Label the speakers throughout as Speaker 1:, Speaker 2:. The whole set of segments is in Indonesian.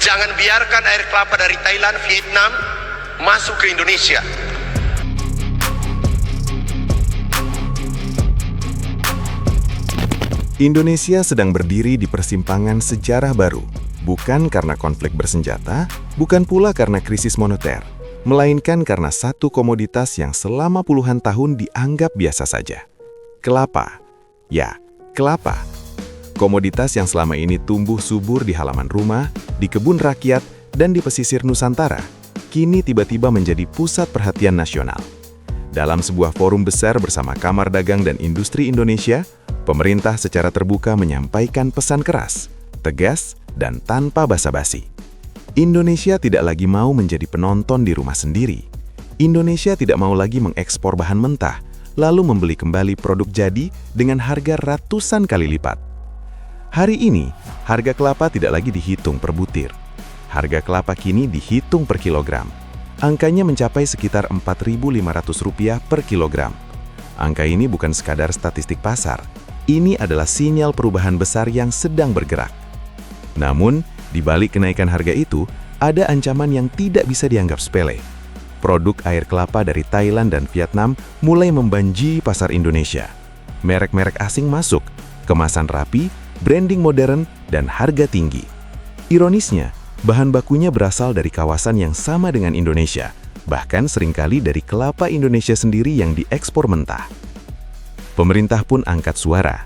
Speaker 1: Jangan biarkan air kelapa dari Thailand, Vietnam masuk ke Indonesia.
Speaker 2: Indonesia sedang berdiri di persimpangan sejarah baru, bukan karena konflik bersenjata, bukan pula karena krisis moneter, melainkan karena satu komoditas yang selama puluhan tahun dianggap biasa saja. Kelapa. Ya, kelapa. Komoditas yang selama ini tumbuh subur di halaman rumah, di kebun rakyat, dan di pesisir Nusantara, kini tiba-tiba menjadi pusat perhatian nasional. Dalam sebuah forum besar bersama Kamar Dagang dan Industri Indonesia, pemerintah secara terbuka menyampaikan pesan keras, tegas, dan tanpa basa-basi. Indonesia tidak lagi mau menjadi penonton di rumah sendiri. Indonesia tidak mau lagi mengekspor bahan mentah, lalu membeli kembali produk jadi dengan harga ratusan kali lipat. Hari ini, harga kelapa tidak lagi dihitung per butir. Harga kelapa kini dihitung per kilogram. Angkanya mencapai sekitar Rp4.500 per kilogram. Angka ini bukan sekadar statistik pasar. Ini adalah sinyal perubahan besar yang sedang bergerak. Namun, di balik kenaikan harga itu, ada ancaman yang tidak bisa dianggap sepele. Produk air kelapa dari Thailand dan Vietnam mulai membanjiri pasar Indonesia. Merek-merek asing masuk, kemasan rapi, branding modern, dan harga tinggi. Ironisnya, bahan bakunya berasal dari kawasan yang sama dengan Indonesia, bahkan seringkali dari kelapa Indonesia sendiri yang diekspor mentah. Pemerintah pun angkat suara.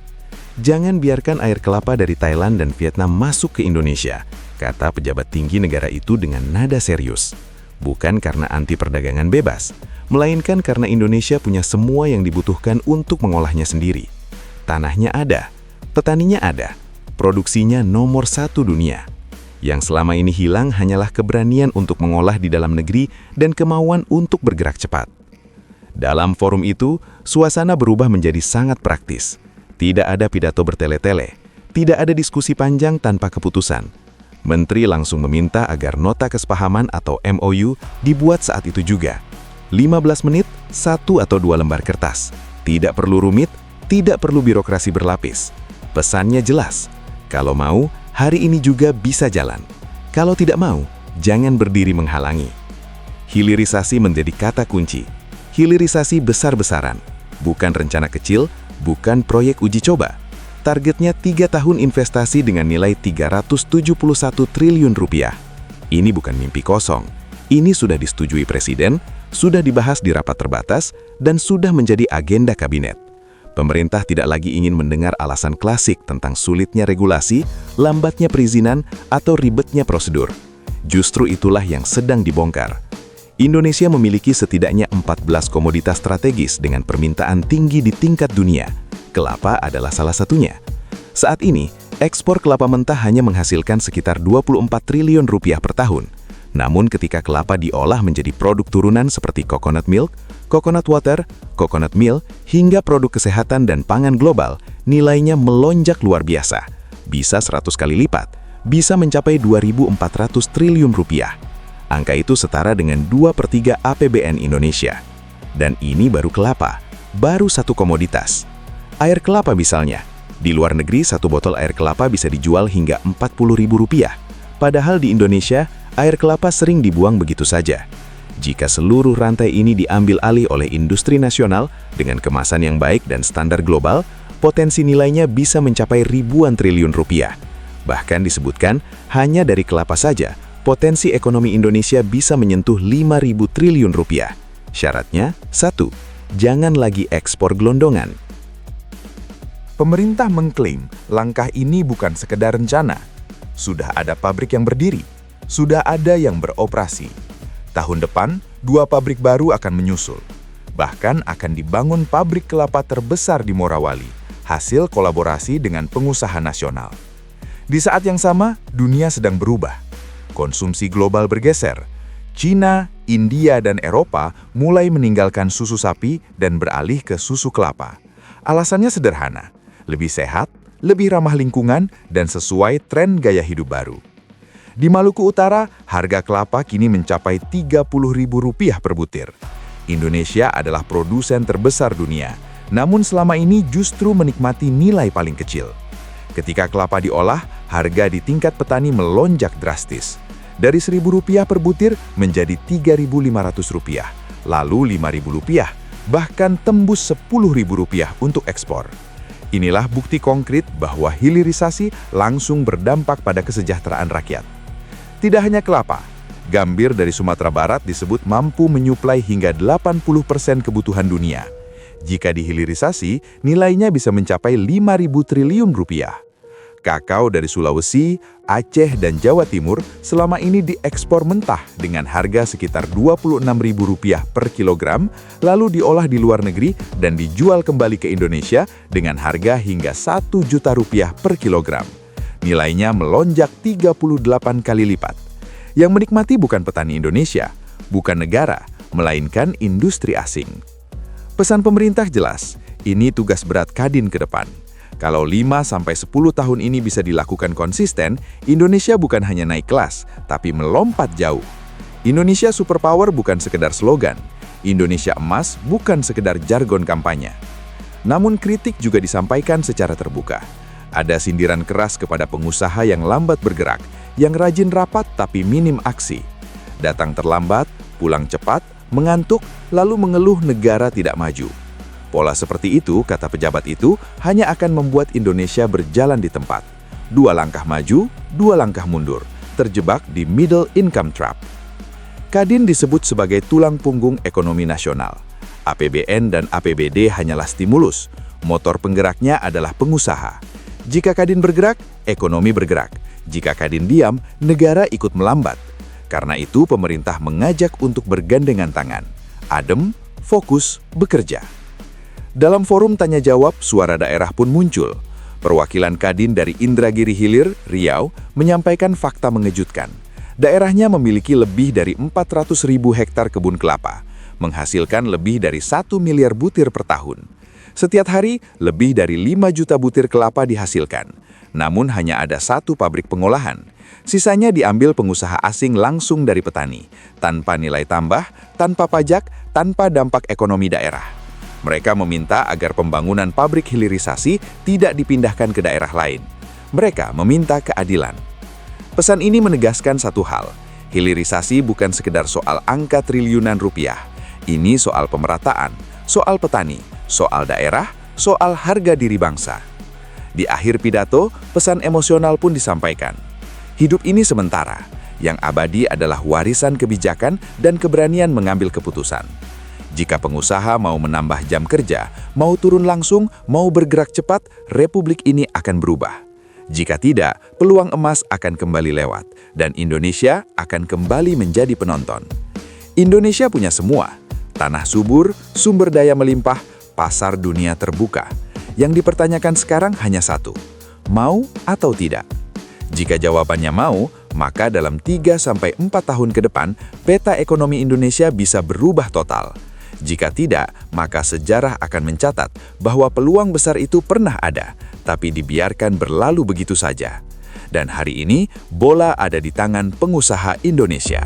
Speaker 2: Jangan biarkan air kelapa dari Thailand dan Vietnam masuk ke Indonesia, kata pejabat tinggi negara itu dengan nada serius. Bukan karena anti perdagangan bebas, melainkan karena Indonesia punya semua yang dibutuhkan untuk mengolahnya sendiri. Tanahnya ada, petaninya ada, produksinya nomor 1 dunia. Yang selama ini hilang hanyalah keberanian untuk mengolah di dalam negeri dan kemauan untuk bergerak cepat. Dalam forum itu, suasana berubah menjadi sangat praktis. Tidak ada pidato bertele-tele, tidak ada diskusi panjang tanpa keputusan. Menteri langsung meminta agar nota kesepahaman atau MOU dibuat saat itu juga. 15 menit, 1 atau 2 lembar kertas. Tidak perlu rumit, tidak perlu birokrasi berlapis. Pesannya jelas, kalau mau, hari ini juga bisa jalan. Kalau tidak mau, jangan berdiri menghalangi. Hilirisasi menjadi kata kunci. Hilirisasi besar-besaran, bukan rencana kecil, bukan proyek uji coba. Targetnya 3 tahun investasi dengan nilai Rp371 triliun. Ini bukan mimpi kosong. Ini sudah disetujui Presiden, sudah dibahas di rapat terbatas, dan sudah menjadi agenda kabinet. Pemerintah tidak lagi ingin mendengar alasan klasik tentang sulitnya regulasi, lambatnya perizinan, atau ribetnya prosedur. Justru itulah yang sedang dibongkar. Indonesia memiliki setidaknya 14 komoditas strategis dengan permintaan tinggi di tingkat dunia. Kelapa adalah salah satunya. Saat ini, ekspor kelapa mentah hanya menghasilkan sekitar Rp24 triliun per tahun. Namun ketika kelapa diolah menjadi produk turunan seperti coconut milk, coconut water, coconut meal, hingga produk kesehatan dan pangan global, nilainya melonjak luar biasa. Bisa 100 kali lipat, bisa mencapai Rp2.400 triliun. Angka itu setara dengan 2/3 APBN Indonesia. Dan ini baru kelapa, baru satu komoditas. Air kelapa misalnya, di luar negeri satu botol air kelapa bisa dijual hingga Rp40.000. Padahal di Indonesia, air kelapa sering dibuang begitu saja. Jika seluruh rantai ini diambil alih oleh industri nasional dengan kemasan yang baik dan standar global, potensi nilainya bisa mencapai ribuan triliun rupiah. Bahkan disebutkan, hanya dari kelapa saja, potensi ekonomi Indonesia bisa menyentuh Rp5.000 triliun. Syaratnya, 1. Jangan lagi ekspor gelondongan.
Speaker 3: Pemerintah mengklaim langkah ini bukan sekedar rencana. Sudah ada pabrik yang berdiri, sudah ada yang beroperasi. Tahun depan, 2 pabrik baru akan menyusul. Bahkan akan dibangun pabrik kelapa terbesar di Morawali, hasil kolaborasi dengan pengusaha nasional. Di saat yang sama, dunia sedang berubah. Konsumsi global bergeser. China, India, dan Eropa mulai meninggalkan susu sapi dan beralih ke susu kelapa. Alasannya sederhana, lebih sehat, lebih ramah lingkungan, dan sesuai tren gaya hidup baru. Di Maluku Utara, harga kelapa kini mencapai Rp30.000 per butir. Indonesia adalah produsen terbesar dunia, namun selama ini justru menikmati nilai paling kecil. Ketika kelapa diolah, harga di tingkat petani melonjak drastis. dari Rp1.000 per butir menjadi Rp3.500, lalu Rp5.000, bahkan tembus Rp10.000 untuk ekspor. Inilah bukti konkret bahwa hilirisasi langsung berdampak pada kesejahteraan rakyat. Tidak hanya kelapa, gambir dari Sumatera Barat disebut mampu menyuplai hingga 80% kebutuhan dunia. Jika dihilirisasi, nilainya bisa mencapai Rp5.000 triliun. Kakao dari Sulawesi, Aceh, dan Jawa Timur selama ini diekspor mentah dengan harga sekitar Rp26.000 per kilogram, lalu diolah di luar negeri dan dijual kembali ke Indonesia dengan harga hingga Rp1 juta per kilogram. Nilainya melonjak 38 kali lipat. Yang menikmati bukan petani Indonesia, bukan negara, melainkan industri asing. Pesan pemerintah jelas, ini tugas berat Kadin ke depan. Kalau 5-10 tahun ini bisa dilakukan konsisten, Indonesia bukan hanya naik kelas, tapi melompat jauh. Indonesia Superpower bukan sekedar slogan, Indonesia Emas bukan sekedar jargon kampanye. Namun kritik juga disampaikan secara terbuka. Ada sindiran keras kepada pengusaha yang lambat bergerak, yang rajin rapat tapi minim aksi. Datang terlambat, pulang cepat, mengantuk, lalu mengeluh negara tidak maju. Pola seperti itu, kata pejabat itu, hanya akan membuat Indonesia berjalan di tempat. 2 langkah maju, 2 langkah mundur, terjebak di middle income trap. Kadin disebut sebagai tulang punggung ekonomi nasional. APBN dan APBD hanyalah stimulus, motor penggeraknya adalah pengusaha. Jika Kadin bergerak, ekonomi bergerak. Jika Kadin diam, negara ikut melambat. Karena itu pemerintah mengajak untuk bergandengan tangan. Adem, fokus, bekerja. Dalam forum tanya-jawab, suara daerah pun muncul. Perwakilan Kadin dari Indragiri Hilir, Riau, menyampaikan fakta mengejutkan. Daerahnya memiliki lebih dari 400.000 hektar kebun kelapa, menghasilkan lebih dari 1 miliar butir per tahun. Setiap hari, lebih dari 5 juta butir kelapa dihasilkan. Namun hanya ada 1 pabrik pengolahan. Sisanya diambil pengusaha asing langsung dari petani, tanpa nilai tambah, tanpa pajak, tanpa dampak ekonomi daerah. Mereka meminta agar pembangunan pabrik hilirisasi tidak dipindahkan ke daerah lain. Mereka meminta keadilan. Pesan ini menegaskan satu hal, hilirisasi bukan sekedar soal angka triliunan rupiah. Ini soal pemerataan, soal petani, soal daerah, soal harga diri bangsa. Di akhir pidato, pesan emosional pun disampaikan. Hidup ini sementara, yang abadi adalah warisan kebijakan dan keberanian mengambil keputusan. Jika pengusaha mau menambah jam kerja, mau turun langsung, mau bergerak cepat, republik ini akan berubah. Jika tidak, peluang emas akan kembali lewat, dan Indonesia akan kembali menjadi penonton. Indonesia punya semua, tanah subur, sumber daya melimpah, pasar dunia terbuka. Yang dipertanyakan sekarang hanya satu, mau atau tidak? Jika jawabannya mau, maka dalam 3-4 tahun ke depan, peta ekonomi Indonesia bisa berubah total. Jika tidak, maka sejarah akan mencatat bahwa peluang besar itu pernah ada, tapi dibiarkan berlalu begitu saja. Dan hari ini, bola ada di tangan pengusaha Indonesia.